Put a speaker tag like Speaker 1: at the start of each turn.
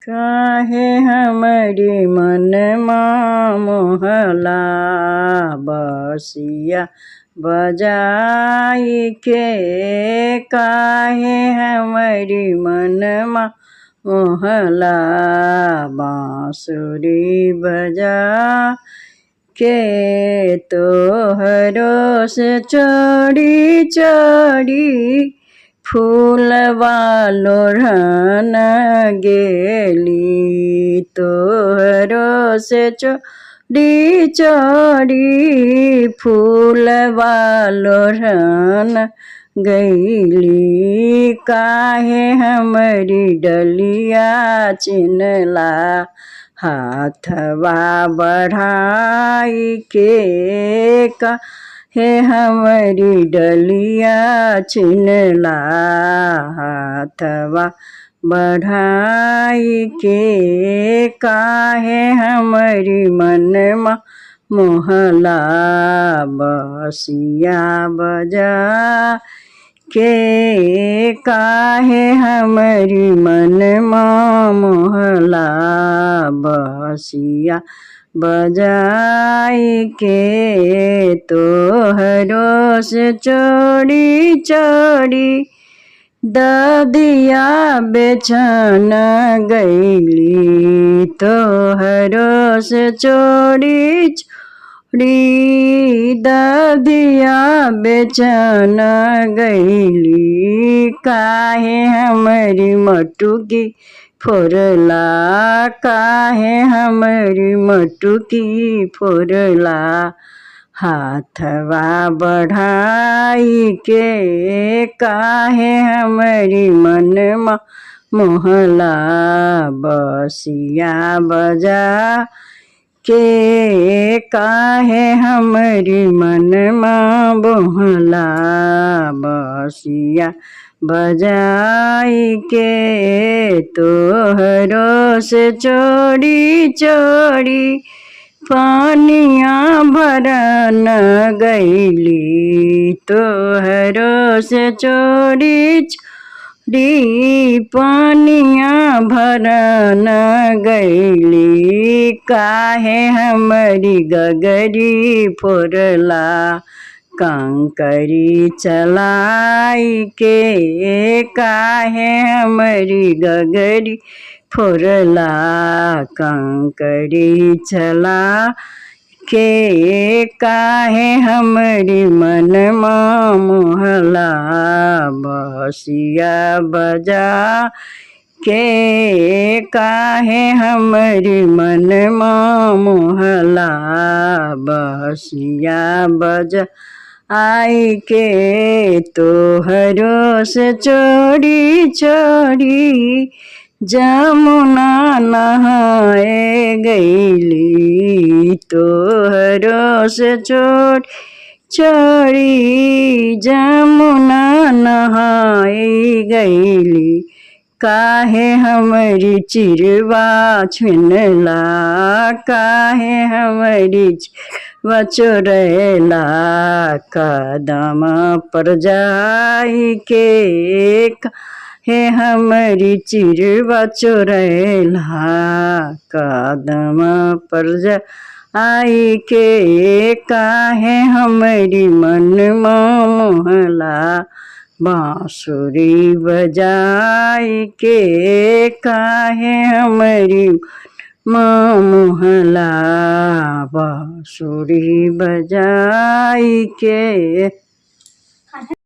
Speaker 1: काहे हमरी मनमा मोहला बसिया बजाई के। काहे हमरी मनमा मोहला बांसुरी बजा के। तोहरो से चढ़ी चढ़ी फूलवा लोढ़न गेली। तोहरो से चढ़ी चढ़ी फूलवा लोढ़न गईली। काहे हमरी डलिया चिन्हला हाथवा बढ़ाई के। काहे हमरी डलिया चिन्हला हाथवा बढ़ाई के। काहे हमरी मनमा मोहला बसिया बजा के। काहे हमरी मनमा मोहला बसिया बजाई के। तोहरो से चढ़ी चढ़ी ददिया बेचन गईली। तोहरो से चढ़ी चढ़ी ददिया बेचन गईली। काहे हमरी मटुकी फोरला। काहे हमरी मटुकी फोरला हाथवा बढ़ाई के। काहे हमरी मनमा मोहला बसिया बजा के। काहे हमरी मनमा मोहला बसिया बजाई के। तोहरो से चढ़ी चढ़ी पानिया भरन गईली। तोहरो से चढ़ी चढ़ी पानिया भरन गईली। काहे हमरी गगरी फोरला कंकरी चलाई के। काहे हमरी गगरी फोरला कंकरी चला के। काहे हमरी मनमा मोहला बसिया बजा के। काहे हमरी मनमा मोहला बसिया बजा आई के। तोहरो से चढ़ी चढ़ी जमुना नहाए गईली। तोहरो से चढ़ी चढ़ी जमुना नहाए गईली। काहे हमरी चिरवा छिनला। काहे हमरी चिरवा चोरैला कदम पर जाई के। काहे हमरी चिरवा चोरैला कदम पर जाई के। काहे हमरी मनमा मोहला बांसुरी बजाई के। काहे हमरी मोहला बांसुरी बजाई के।